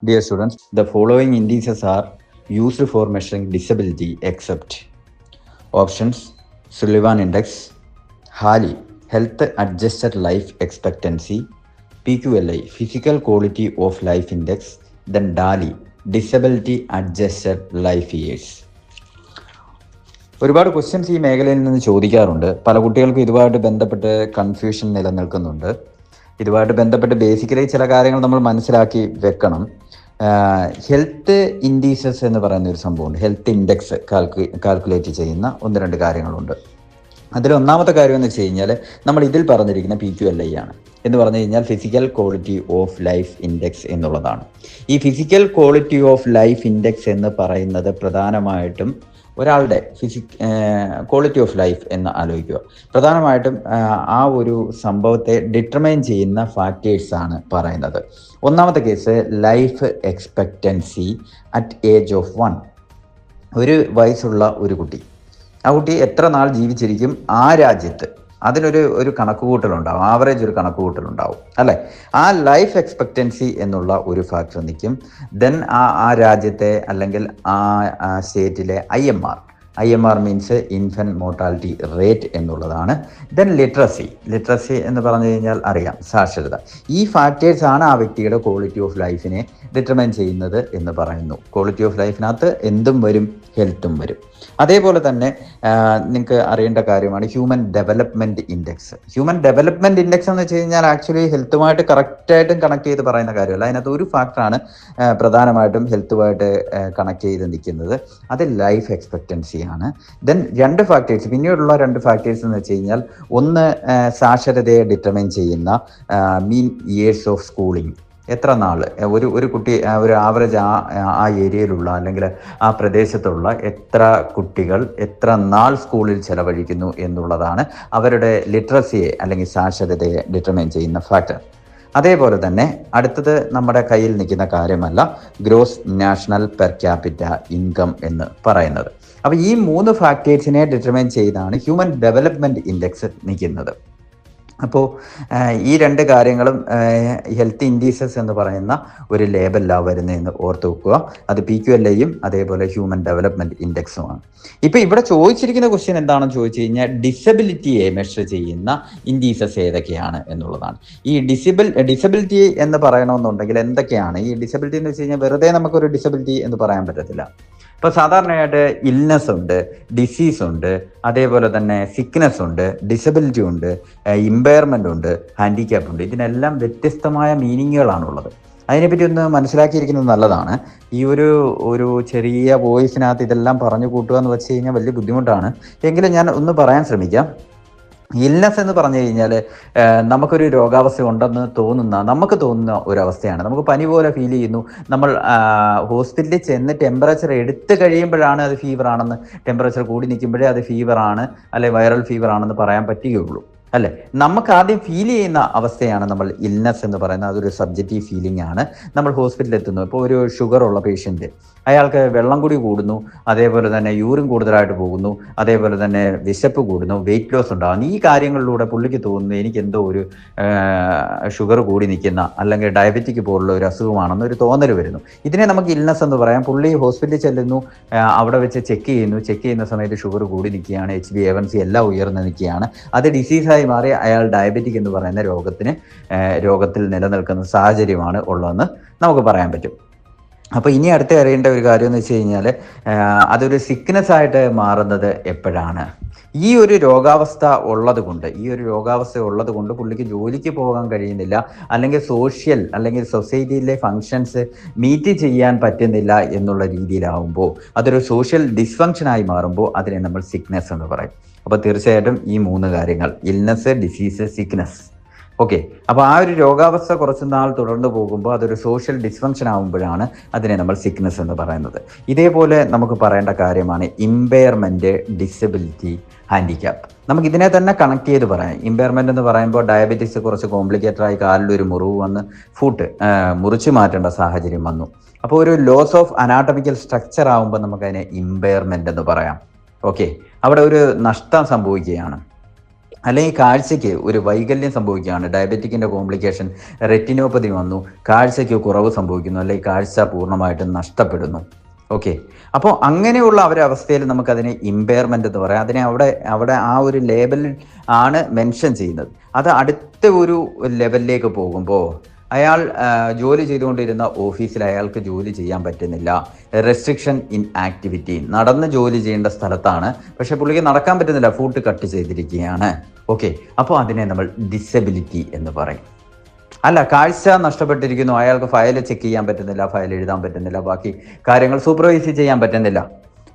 Dear students, the following indices are used for measuring disability except options: Sullivan Index, HALI, Health Adjusted Life Expectancy, PQLI, Physical Quality of Life Index, then DALI, Disability Adjusted Life Years. ഒരുപാട് questions ഈ മേഖലയിൽ നിന്ന് ചോദിക്കാറുണ്ട്. പല കുട്ടികൾക്കും ഇതുമായിട്ട് ബന്ധപ്പെട്ട് confusion നിലനിൽക്കുന്നുണ്ട്. ഇതുമായിട്ട് ബന്ധപ്പെട്ട് ബേസിക്കലി ചില കാര്യങ്ങൾ നമ്മൾ മനസ്സിലാക്കി വെക്കണം. ഹെൽത്ത് ഇൻഡീസസ് എന്ന് പറയുന്ന ഒരു സംഭവമുണ്ട്. ഹെൽത്ത് ഇൻഡെക്സ് കാൽക്കുലേറ്റ് ചെയ്യുന്ന ഒന്ന് രണ്ട് കാര്യങ്ങളുണ്ട്. അതിലൊന്നാമത്തെ കാര്യം എന്ന് വെച്ച് കഴിഞ്ഞാൽ നമ്മൾ ഇതിൽ പറഞ്ഞിരിക്കുന്ന PQLI ആണ്. എന്ന് പറഞ്ഞു കഴിഞ്ഞാൽ physical quality of life index എന്നുള്ളതാണ്. ഈ physical quality of life index എന്ന് പറയുന്നത് പ്രധാനമായിട്ടും ഒരാളുടെ ക്വാളിറ്റി ഓഫ് ലൈഫ് എന്ന് ആലോചിക്കുക. പ്രധാനമായിട്ടും ആ ഒരു സംഭവത്തെ ഡിറ്റർമൈൻ ചെയ്യുന്ന ഫാക്ടേഴ്സാണ് പറയുന്നത്. ഒന്നാമത്തെ case life expectancy at age of 1. ഒരു വയസ്സുള്ള ഒരു കുട്ടി, ആ കുട്ടി എത്ര നാൾ ജീവിച്ചിരിക്കും ആ രാജ്യത്ത്, അതിനൊരു കണക്കുകൂട്ടലുണ്ടാവും, ആവറേജ് ഒരു കണക്കുകൂട്ടലുണ്ടാവും അല്ലേ. ആ ലൈഫ് എക്സ്പെക്റ്റൻസി എന്നുള്ള ഒരു ഫാക്ടർ നിൽക്കും. ദെൻ ആ രാജ്യത്തെ അല്ലെങ്കിൽ ആ സ്റ്റേറ്റിലെ IMR means infant mortality rate എന്നുള്ളതാണ്. ദെൻ ലിറ്ററസി എന്ന് പറഞ്ഞു കഴിഞ്ഞാൽ അറിയാം, സാക്ഷരത. ഈ ഫാക്ടേഴ്സാണ് ആ വ്യക്തിയുടെ ക്വാളിറ്റി ഓഫ് ലൈഫിനെ ഡിറ്റർമൈൻ ചെയ്യുന്നത് എന്ന് പറയുന്നു. ക്വാളിറ്റി ഓഫ് ലൈഫിനകത്ത് എന്തും വരും, ഹെൽത്തും വരും. അതേപോലെ തന്നെ നിങ്ങൾക്ക് അറിയേണ്ട കാര്യമാണ് human development index. Human development index എന്ന് വെച്ച് കഴിഞ്ഞാൽ ആക്ച്വലി ഹെൽത്തുമായിട്ട് കറക്റ്റായിട്ടും കണക്ട് ചെയ്ത് പറയുന്ന കാര്യമല്ല. അതിനകത്ത് ഒരു ഫാക്ടറാണ് പ്രധാനമായിട്ടും ഹെൽത്തുമായിട്ട് കണക്ട് ചെയ്ത് നിൽക്കുന്നത്, അത് ലൈഫ് എക്സ്പെക്റ്റൻസിയാണ്. ദെൻ രണ്ട് ഫാക്ടേഴ്സ്, പിന്നീടുള്ള രണ്ട് ഫാക്ടേഴ്സ് എന്ന് വെച്ച് കഴിഞ്ഞാൽ ഒന്ന് സാക്ഷരതയെ ഡിറ്റർമൈൻ ചെയ്യുന്ന മീൻ ഇയേഴ്സ് ഓഫ് സ്കൂളിംഗ്. എത്ര നാൾ ഒരു കുട്ടി, ഒരു ആവറേജ് ആ ഏരിയയിലുള്ള അല്ലെങ്കിൽ ആ പ്രദേശത്തുള്ള എത്ര കുട്ടികൾ എത്ര നാൾ സ്കൂളിൽ ചെലവഴിക്കുന്നു എന്നുള്ളതാണ് അവരുടെ ലിറ്ററസിയെ അല്ലെങ്കിൽ സാക്ഷരതയെ ഡിറ്റർമൈൻ ചെയ്യുന്ന ഫാക്ടർ. അതേപോലെ തന്നെ അടുത്തത് നമ്മുടെ കയ്യിൽ നിൽക്കുന്ന കാര്യമല്ല, gross national per capita income എന്ന് പറയുന്നത്. അപ്പോൾ ഈ 3 ഫാക്ടേഴ്സിനെ ഡിറ്റർമൈൻ ചെയ്താണ് ഹ്യൂമൻ ഡെവലപ്മെൻറ്റ് ഇൻഡെക്സ് നിൽക്കുന്നത്. അപ്പോൾ ഈ രണ്ട് കാര്യങ്ങളും ഹെൽത്ത് ഇൻഡീസസ് എന്ന് പറയുന്ന ഒരു ലേബലിലാണ് വരുന്നതെന്ന് ഓർത്ത് വെക്കുക. അത് PQLIയും അതേപോലെ ഹ്യൂമൻ ഡെവലപ്മെൻറ്റ് ഇൻഡെക്സുമാണ്. ഇപ്പോൾ ഇവിടെ ചോദിച്ചിരിക്കുന്ന ക്വസ്റ്റ്യൻ എന്താണെന്ന് ചോദിച്ചു കഴിഞ്ഞാൽ ഡിസബിലിറ്റിയെ മെഷർ ചെയ്യുന്ന ഇൻഡീസസ് ഏതൊക്കെയാണ് എന്നുള്ളതാണ്. ഈ ഡിസബിലിറ്റി എന്ന് പറയണമെന്നുണ്ടെങ്കിൽ എന്തൊക്കെയാണ് ഈ ഡിസബിലിറ്റി എന്ന് വെച്ച് കഴിഞ്ഞാൽ വെറുതെ നമുക്കൊരു ഡിസബിലിറ്റി എന്ന് പറയാൻ പറ്റത്തില്ല. ഇപ്പോൾ സാധാരണയായിട്ട് ഇൽനെസ് ഉണ്ട്, ഡിസീസ് ഉണ്ട്, അതേപോലെ തന്നെ സിക്നെസ് ഉണ്ട്, ഡിസബിലിറ്റി ഉണ്ട്, ഇമ്പയർമെൻ്റ് ഉണ്ട്, ഹാൻഡിക്യാപ്പ് ഉണ്ട്. ഇതിനെല്ലാം വ്യത്യസ്തമായ മീനിങ്ങുകളാണുള്ളത്. അതിനെപ്പറ്റി ഒന്ന് മനസ്സിലാക്കിയിരിക്കുന്നത് നല്ലതാണ്. ഈ ഒരു ചെറിയ വോയിസിനകത്ത് ഇതെല്ലാം പറഞ്ഞു കൂട്ടുക എന്ന് വെച്ച് കഴിഞ്ഞാൽ വലിയ ബുദ്ധിമുട്ടാണ്. എങ്കിലും ഞാൻ ഒന്ന് പറയാൻ ശ്രമിക്കാം. ഇൽനെസ് എന്ന് പറഞ്ഞു കഴിഞ്ഞാൽ നമുക്കൊരു രോഗാവസ്ഥ ഉണ്ടെന്ന് നമുക്ക് തോന്നുന്ന ഒരവസ്ഥയാണ്. നമുക്ക് പനി പോലെ ഫീൽ ചെയ്യുന്നു. നമ്മൾ ഹോസ്പിറ്റലിൽ ചെന്ന് ടെമ്പറേച്ചർ എടുത്ത് കഴിയുമ്പോഴാണ് അത് ഫീവർ ആണെന്ന്, ടെമ്പറേച്ചർ കൂടി നിൽക്കുമ്പോഴേ അത് ഫീവറാണ് അല്ലെ വൈറൽ ഫീവർ ആണെന്ന് പറയാൻ പറ്റുകയുള്ളൂ അല്ലേ. നമുക്ക് ആദ്യം ഫീൽ ചെയ്യുന്ന അവസ്ഥയാണ് നമ്മൾ ഇൽനെസ് എന്ന് പറയുന്നത്. അതൊരു സബ്ജക്റ്റീവ് ഫീലിംഗ് ആണ്. നമ്മൾ ഹോസ്പിറ്റലിൽ എത്തുന്നു, ഇപ്പോൾ ഒരു ഷുഗർ ഉള്ള പേഷ്യൻറ്റ്, അയാൾക്ക് വെള്ളം കൂടി കൂടുന്നു, അതേപോലെ തന്നെ യൂറിൻ കൂടുതലായിട്ട് പോകുന്നു, അതേപോലെ തന്നെ വിശപ്പ് കൂടുന്നു, വെയിറ്റ് ലോസ് ഉണ്ടാകുന്നു. ഈ കാര്യങ്ങളിലൂടെ പുള്ളിക്ക് തോന്നുന്നു എനിക്ക് എന്തോ ഒരു ഷുഗർ കൂടി നിൽക്കുന്ന അല്ലെങ്കിൽ ഡയബറ്റിക് പോലുള്ള ഒരു അസുഖമാണെന്ന് ഒരു തോന്നൽ വരുന്നു. ഇതിനെ നമുക്ക് ഇൽനെസ് എന്ന് പറയാം. പുള്ളി ഹോസ്പിറ്റലിൽ ചെല്ലുന്നു, അവിടെ വെച്ച് ചെക്ക് ചെയ്യുന്ന സമയത്ത് ഷുഗർ കൂടി നിൽക്കുകയാണ്, HbA1c എല്ലാം ഉയർന്ന് നിൽക്കുകയാണ്. അത് ഡിസീസായി മാറി അയാൾ ഡയബറ്റിക് എന്ന് പറയുന്ന രോഗത്തിൽ നിലനിൽക്കുന്ന സാഹചര്യമാണ് ഉള്ളതെന്ന് നമുക്ക് പറയാൻ പറ്റും. അപ്പോൾ ഇനി അടുത്ത് അറിയേണ്ട ഒരു കാര്യം എന്ന് വെച്ച് കഴിഞ്ഞാൽ അതൊരു സിക്നെസ് ആയിട്ട് മാറുന്നത് എപ്പോഴാണ്? ഈ ഒരു രോഗാവസ്ഥ ഉള്ളത് കൊണ്ട് പുള്ളിക്ക് ജോലിക്ക് പോകാൻ കഴിയുന്നില്ല, അല്ലെങ്കിൽ സൊസൈറ്റിയിലെ ഫങ്ഷൻസ് മീറ്റ് ചെയ്യാൻ പറ്റുന്നില്ല എന്നുള്ള രീതിയിലാവുമ്പോൾ, അതൊരു സോഷ്യൽ ഡിസ്ഫങ്ഷനായി മാറുമ്പോൾ അതിനെ നമ്മൾ സിക്നെസ് എന്ന് പറയും. അപ്പോൾ തീർച്ചയായിട്ടും ഈ 3 കാര്യങ്ങൾ, ഇൽനെസ്, ഡിസീസ്, സിക്നെസ്. ഓക്കെ. അപ്പോൾ ആ ഒരു രോഗാവസ്ഥ കുറച്ച് നാൾ തുടർന്ന് പോകുമ്പോൾ അതൊരു സോഷ്യൽ ഡിസ്ഫങ്ഷൻ ആകുമ്പോഴാണ് അതിനെ നമ്മൾ സിക്നെസ് എന്ന് പറയുന്നത്. ഇതേപോലെ നമുക്ക് പറയേണ്ട കാര്യമാണ് ഇമ്പയർമെൻറ്റ്, ഡിസബിലിറ്റി, ഹാൻഡിക്യാപ്പ്. നമുക്ക് ഇതിനെ തന്നെ കണക്ട് ചെയ്ത് പറയാം. ഇമ്പയർമെൻ്റ് എന്ന് പറയുമ്പോൾ ഡയബറ്റീസ് കുറച്ച് കോംപ്ലിക്കേറ്റഡായി കാലിലൊരു മുറിവ് വന്ന് മുറിച്ച് മാറ്റേണ്ട സാഹചര്യം വന്നു. അപ്പോൾ ഒരു ലോസ് ഓഫ് അനാട്ടമിക്കൽ സ്ട്രക്ചർ ആകുമ്പോൾ നമുക്കതിനെ ഇമ്പയർമെൻ്റ് എന്ന് പറയാം. ഓക്കെ. അവിടെ ഒരു നഷ്ടം സംഭവിക്കുകയാണ്. അല്ലെങ്കിൽ കാഴ്ചയ്ക്ക് ഒരു വൈകല്യം സംഭവിക്കുകയാണ്, ഡയബറ്റിക്കിൻ്റെ കോംപ്ലിക്കേഷൻ, റെറ്റിനോപ്പതി വന്നു, കാഴ്ചയ്ക്ക് കുറവ് സംഭവിക്കുന്നു, അല്ലെങ്കിൽ കാഴ്ച പൂർണ്ണമായിട്ടും നഷ്ടപ്പെടുന്നു. ഓക്കെ, അപ്പോൾ അങ്ങനെയുള്ള ഒരവസ്ഥയിൽ നമുക്കതിനെ ഇമ്പയർമെൻ്റ് എന്ന് പറയാം. അതിനെ അവിടെ ആ ഒരു ലേബലിൽ ആണ് മെൻഷൻ ചെയ്യുന്നത്. അത് അടുത്ത ഒരു ലെവലിലേക്ക് പോകുമ്പോൾ അയാൾ ജോലി ചെയ്തുകൊണ്ടിരുന്ന ഓഫീസിൽ അയാൾക്ക് ജോലി ചെയ്യാൻ പറ്റുന്നില്ല. റെസ്ട്രിക്ഷൻ ഇൻ ആക്ടിവിറ്റി, നടന്ന് ജോലി ചെയ്യേണ്ട സ്ഥലത്താണ്, പക്ഷെ പുള്ളിക്ക് നടക്കാൻ പറ്റുന്നില്ല, ഫുഡ് കട്ട് ചെയ്തിരിക്കുകയാണ്. ഓക്കെ, അപ്പോൾ അതിനെ നമ്മൾ ഡിസബിലിറ്റി എന്ന് പറയും. അല്ല, കാഴ്ച നഷ്ടപ്പെട്ടിരിക്കുന്നു, അയാൾക്ക് ഫയൽ ചെക്ക് ചെയ്യാൻ പറ്റുന്നില്ല, ഫയൽ എഴുതാൻ പറ്റുന്നില്ല, ബാക്കി കാര്യങ്ങൾ സൂപ്പർവൈസ് ചെയ്യാൻ പറ്റുന്നില്ല.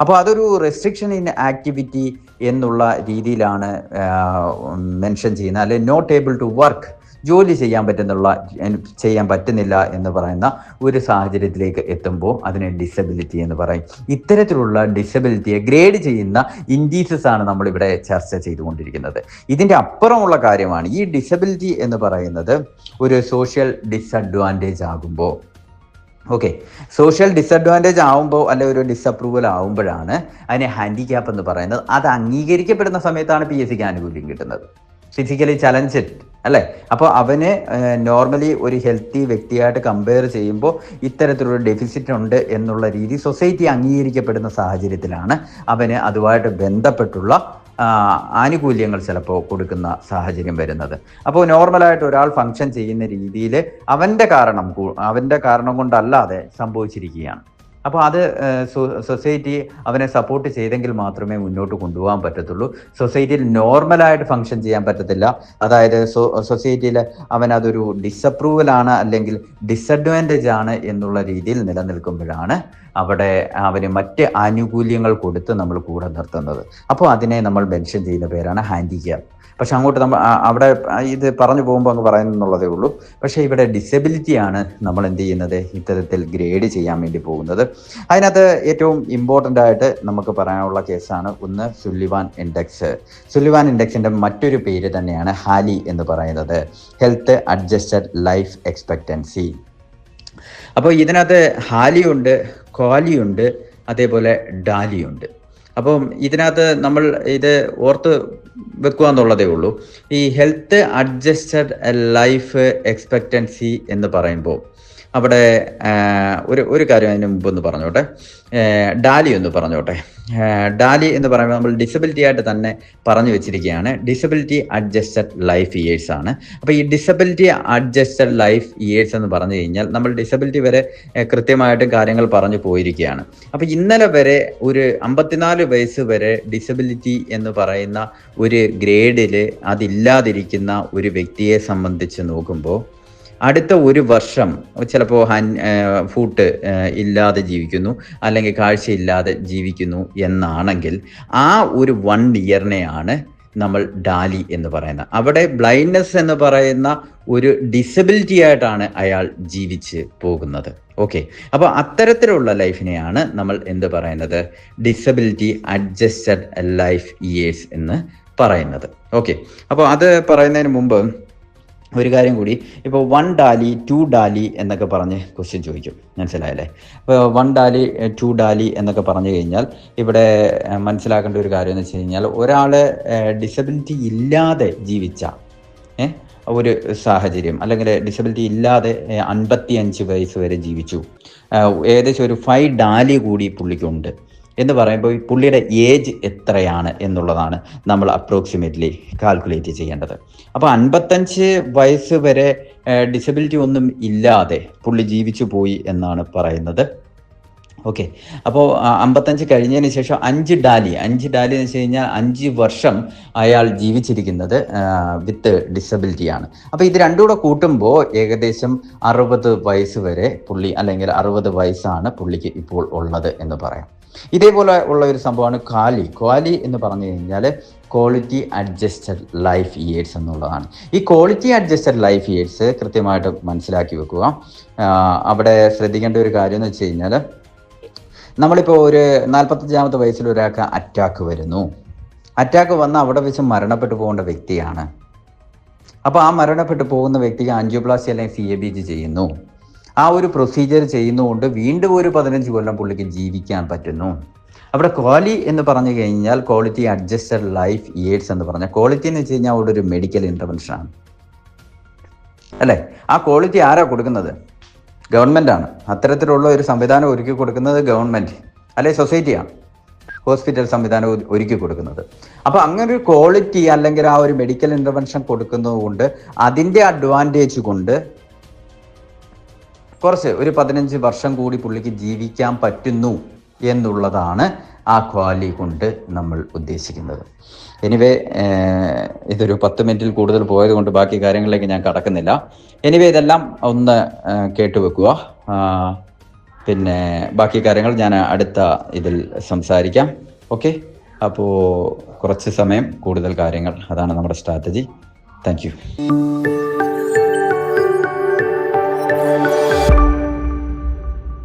അപ്പോൾ അതൊരു റെസ്ട്രിക്ഷൻ ഇൻ ആക്ടിവിറ്റി എന്നുള്ള രീതിയിലാണ് മെൻഷൻ ചെയ്യുന്നത്. അല്ലെങ്കിൽ നോട്ട് ഏബിൾ ടു വർക്ക്, ജോലി ചെയ്യാൻ പറ്റുന്നില്ല എന്ന് പറയുന്ന ഒരു സാഹചര്യത്തിലേക്ക് എത്തുമ്പോൾ അതിനെ ഡിസബിലിറ്റി എന്ന് പറയും. ഇത്തരത്തിലുള്ള ഡിസബിലിറ്റിയെ ഗ്രേഡ് ചെയ്യുന്ന ഇൻഡീസസ് ആണ് നമ്മളിവിടെ ചർച്ച ചെയ്തുകൊണ്ടിരിക്കുന്നത്. ഇതിൻ്റെ അപ്പുറമുള്ള കാര്യമാണ് ഈ ഡിസബിലിറ്റി എന്ന് പറയുന്നത് ഒരു സോഷ്യൽ ഡിസഡ്വാൻറ്റേജ് ആകുമ്പോൾ. ഓക്കെ, സോഷ്യൽ ഡിസഡ്വാൻറ്റേജ് ആവുമ്പോൾ അല്ലെങ്കിൽ ഒരു ഡിസപ്രൂവൽ ആവുമ്പോഴാണ് അതിനെ ഹാൻഡിക്യാപ്പ് എന്ന് പറയുന്നത്. അത് അംഗീകരിക്കപ്പെടുന്ന സമയത്താണ് PSCക്ക് ആനുകൂല്യം കിട്ടുന്നത്. ഫിസിക്കലി ചലഞ്ചഡ് അല്ലേ? അപ്പോൾ അവന് നോർമലി ഒരു ഹെൽത്തി വ്യക്തിയായിട്ട് കമ്പയർ ചെയ്യുമ്പോൾ ഇത്തരത്തിലുള്ള ഡെഫിസിറ്റ് ഉണ്ട് എന്നുള്ള രീതി സൊസൈറ്റി അംഗീകരിക്കപ്പെടുന്ന സാഹചര്യത്തിലാണ് അവന് അതുമായിട്ട് ബന്ധപ്പെട്ടുള്ള ആനുകൂല്യങ്ങൾ ചിലപ്പോൾ കൊടുക്കുന്ന സാഹചര്യം വരുന്നത്. അപ്പോൾ നോർമലായിട്ട് ഒരാൾ ഫങ്ഷൻ ചെയ്യുന്ന രീതിയിൽ അവൻ്റെ കാരണം കൊണ്ടല്ലാതെ സംഭവിച്ചിരിക്കുകയാണ്. അപ്പോൾ അത് സൊസൈറ്റി അവനെ സപ്പോർട്ട് ചെയ്തെങ്കിൽ മാത്രമേ മുന്നോട്ട് കൊണ്ടുപോകാൻ പറ്റത്തുള്ളൂ. സൊസൈറ്റിയിൽ നോർമലായിട്ട് ഫങ്ഷൻ ചെയ്യാൻ പറ്റത്തില്ല. അതായത് സൊസൈറ്റിയിൽ അവനതൊരു ഡിസപ്രൂവലാണ് അല്ലെങ്കിൽ ഡിസഡ്വാൻറ്റേജ് ആണ് എന്നുള്ള രീതിയിൽ നിലനിൽക്കുമ്പോഴാണ് അവിടെ അവന് മറ്റ് ആനുകൂല്യങ്ങൾ കൊടുത്ത് നമ്മൾ കൂടെ നിർത്തുന്നത്. അപ്പോൾ അതിനെ നമ്മൾ മെൻഷൻ ചെയ്യുന്ന പേരാണ് ഹാൻഡിക്യാപ്പ്. പക്ഷെ അങ്ങോട്ട് നമ്മൾ അവിടെ ഇത് പറഞ്ഞു പോകുമ്പോൾ അങ്ങ് പറയുന്നുള്ളതേ ഉള്ളൂ. പക്ഷേ ഇവിടെ ഡിസബിലിറ്റിയാണ് നമ്മൾ എന്ത് ചെയ്യുന്നത്, ഇത്തരത്തിൽ ഗ്രേഡ് ചെയ്യാൻ വേണ്ടി പോകുന്നത്. അതിനകത്ത് ഏറ്റവും ഇമ്പോർട്ടൻ്റ് ആയിട്ട് നമുക്ക് പറയാനുള്ള കേസാണ് ഒന്ന് സുല്ലിവാൻ ഇൻഡെക്സ്. സുല്ലിവാൻ ഇൻഡെക്സിൻ്റെ മറ്റൊരു പേര് തന്നെയാണ് ഹാലി എന്ന് പറയുന്നത്, ഹെൽത്ത് അഡ്ജസ്റ്റഡ് ലൈഫ് എക്സ്പെക്റ്റൻസി. അപ്പോൾ ഇതിനകത്ത് ഹാലിയുണ്ട്, ക്വാലിയുണ്ട്, അതേപോലെ ഡാലിയുണ്ട്. അപ്പം ഇതിനകത്ത് നമ്മൾ ഇത് ഓർത്ത് വെക്കുക എന്നുള്ളതേ ഉള്ളൂ. ഈ ഹെൽത്ത് അഡ്ജസ്റ്റഡ് ലൈഫ് എക്സ്പെക്റ്റൻസി എന്ന് പറയുമ്പോൾ അവിടെ ഒരു കാര്യം അതിന് മുമ്പ് പറഞ്ഞോട്ടെ, ഡാലി ഒന്ന് പറഞ്ഞോട്ടെ. ഡാലി എന്ന് പറയുമ്പോൾ നമ്മൾ ഡിസബിലിറ്റി ആയിട്ട് തന്നെ പറഞ്ഞു വെച്ചിരിക്കുകയാണ്. ഡിസബിലിറ്റി അഡ്ജസ്റ്റഡ് ലൈഫ് ഇയേഴ്സ് ആണ്. അപ്പോൾ ഈ ഡിസബിലിറ്റി അഡ്ജസ്റ്റഡ് ലൈഫ് ഇയേഴ്സ് എന്ന് പറഞ്ഞു കഴിഞ്ഞാൽ നമ്മൾ ഡിസബിലിറ്റി വരെ കൃത്യമായിട്ട് കാര്യങ്ങൾ പറഞ്ഞു പോയിരിക്കുകയാണ്. അപ്പോൾ ഇന്നലെ വരെ ഒരു 54 വയസ്സ് വരെ ഡിസബിലിറ്റി എന്ന് പറയുന്ന ഒരു ഗ്രേഡിൽ അതില്ലാതിരിക്കുന്ന ഒരു വ്യക്തിയെ സംബന്ധിച്ച് നോക്കുമ്പോൾ അടുത്ത ഒരു വർഷം ചിലപ്പോൾ ഫുട്ട് ഇല്ലാതെ ജീവിക്കുന്നു അല്ലെങ്കിൽ കാഴ്ചയില്ലാതെ ജീവിക്കുന്നു എന്നാണെങ്കിൽ ആ ഒരു 1 ഇയറിനെയാണ് നമ്മൾ ഡാലി എന്ന് പറയുന്നത്. അവിടെ ബ്ലൈൻഡ്നെസ് എന്ന് പറയുന്ന ഒരു ഡിസബിലിറ്റി ആയിട്ടാണ് അയാൾ ജീവിച്ച് പോകുന്നത്. ഓക്കെ, അപ്പോൾ അത്തരത്തിലുള്ള ലൈഫിനെയാണ് നമ്മൾ എന്ത് പറയുന്നത്, ഡിസബിലിറ്റി അഡ്ജസ്റ്റഡ് ലൈഫ് ഇയേഴ്സ് എന്ന് പറയുന്നത്. ഓക്കെ, അപ്പോൾ അത് പറയുന്നതിന് മുമ്പ് ഒരു കാര്യം കൂടി, ഇപ്പോൾ 1 ഡാലി 2 ഡാലി എന്നൊക്കെ പറഞ്ഞ് ക്വസ്റ്റ്യൻ ചോദിക്കും, മനസ്സിലായല്ലേ? ഇപ്പോൾ 1 ഡാലി 2 ഡാലി എന്നൊക്കെ പറഞ്ഞു കഴിഞ്ഞാൽ ഇവിടെ മനസ്സിലാക്കേണ്ട ഒരു കാര്യം എന്ന് വെച്ച് കഴിഞ്ഞാൽ ഒരാൾ ഡിസബിലിറ്റി ഇല്ലാതെ ജീവിച്ച ഒരു സാഹചര്യം, അല്ലെങ്കിൽ ഡിസബിലിറ്റി ഇല്ലാതെ 55 വയസ്സ് വരെ ജീവിച്ചു, ഏകദേശം ഒരു 5 ഡാലി കൂടി പുള്ളിക്കുണ്ട് എന്ന് പറയുമ്പോൾ പുള്ളിയുടെ ഏജ് എത്രയാണ് എന്നുള്ളതാണ് നമ്മൾ അപ്രോക്സിമേറ്റ്ലി കാൽക്കുലേറ്റ് ചെയ്യേണ്ടത്. അപ്പോൾ 55 വയസ്സ് വരെ ഡിസബിലിറ്റി ഒന്നും ഇല്ലാതെ പുള്ളി ജീവിച്ചു പോയി എന്നാണ് പറയുന്നത്. ഓക്കെ, അപ്പോൾ 55 കഴിഞ്ഞതിന് ശേഷം 5 ഡാലി എന്ന് വെച്ച് കഴിഞ്ഞാൽ 5 വർഷം അയാൾ ജീവിച്ചിരിക്കുന്നത് വിത്ത് ഡിസബിലിറ്റിയാണ്. അപ്പോൾ ഇത് രണ്ടും കൂടെ കൂട്ടുമ്പോൾ ഏകദേശം 60 വയസ്സ് വരെ പുള്ളി, അല്ലെങ്കിൽ 60 വയസ്സാണ് പുള്ളിക്ക് ഇപ്പോൾ ഉള്ളത് എന്ന് പറയാം. ഇതേപോലെ ഉള്ള ഒരു സംഭവമാണ് ക്വാലി എന്ന് പറഞ്ഞു കഴിഞ്ഞാൽ ക്വാളിറ്റി അഡ്ജസ്റ്റഡ് ലൈഫ് ഇയേഴ്സ് എന്നുള്ളതാണ്. ഈ ക്വാളിറ്റി അഡ്ജസ്റ്റഡ് ലൈഫ് ഇയേഴ്സ് കൃത്യമായിട്ട് മനസ്സിലാക്കി വെക്കുക. അവിടെ ശ്രദ്ധിക്കേണ്ട ഒരു കാര്യം എന്ന് വെച്ച് കഴിഞ്ഞാൽ നമ്മളിപ്പോൾ ഒരു 45-ാമത്തെ വയസ്സിൽ ഒരാൾക്ക് അറ്റാക്ക് വരുന്നു. അറ്റാക്ക് വന്ന് അവിടെ വെച്ച് മരണപ്പെട്ടു പോകേണ്ട വ്യക്തിയാണ്. അപ്പോൾ ആ മരണപ്പെട്ടു പോകുന്ന വ്യക്തിക്ക് ആൻജിയോപ്ലാസ്റ്റി അല്ലെങ്കിൽ CABG ചെയ്യുന്നു. ആ ഒരു പ്രൊസീജിയർ ചെയ്യുന്നതുകൊണ്ട് വീണ്ടും ഒരു 15 കൊല്ലം പുള്ളിക്ക് ജീവിക്കാൻ പറ്റുന്നു. അവിടെ ക്വാലി എന്ന് പറഞ്ഞു കഴിഞ്ഞാൽ ക്വാളിറ്റി അഡ്ജസ്റ്റഡ് ലൈഫ് ഇയേഴ്സ് എന്ന് പറഞ്ഞാൽ ക്വാളിറ്റി എന്ന് വെച്ച് കഴിഞ്ഞാൽ അവിടെ ഒരു മെഡിക്കൽ ഇൻ്റർവെൻഷനാണ് അല്ലേ. ആ ക്വാളിറ്റി ആരാ കൊടുക്കുന്നത്? ഗവൺമെൻറ് ആണ്. അത്തരത്തിലുള്ള ഒരു സംവിധാനം ഒരുക്കി കൊടുക്കുന്നത് ഗവൺമെൻറ് അല്ലെ സൊസൈറ്റിയാണ്, ഹോസ്പിറ്റൽ സംവിധാനം ഒരുക്കി കൊടുക്കുന്നത്. അപ്പോൾ അങ്ങനെ ഒരു ക്വാളിറ്റി അല്ലെങ്കിൽ ആ ഒരു മെഡിക്കൽ ഇൻ്റർവെൻഷൻ കൊടുക്കുന്നത് കൊണ്ട് അതിൻ്റെ അഡ്വാൻറ്റേജ് കൊണ്ട് കുറച്ച് ഒരു 15 വർഷം കൂടി പുള്ളിക്ക് ജീവിക്കാൻ പറ്റുന്നു എന്നുള്ളതാണ് ആ ക്വാലി കൊണ്ട് നമ്മൾ ഉദ്ദേശിക്കുന്നത്. എനിവേ ഇതൊരു 10 മിനിറ്റിൽ കൂടുതൽ പോയത് കൊണ്ട് ബാക്കി കാര്യങ്ങളിലേക്ക് ഞാൻ കടക്കുന്നില്ല. എനിവേ ഇതെല്ലാം ഒന്ന് കേട്ടുവെക്കുക. പിന്നെ ബാക്കി കാര്യങ്ങൾ ഞാൻ അടുത്ത ഇതിൽ സംസാരിക്കാം. ഓക്കെ, അപ്പോൾ കുറച്ച് സമയം കൂടുതൽ കാര്യങ്ങൾ, അതാണ് നമ്മുടെ സ്ട്രാറ്റജി. Thank you.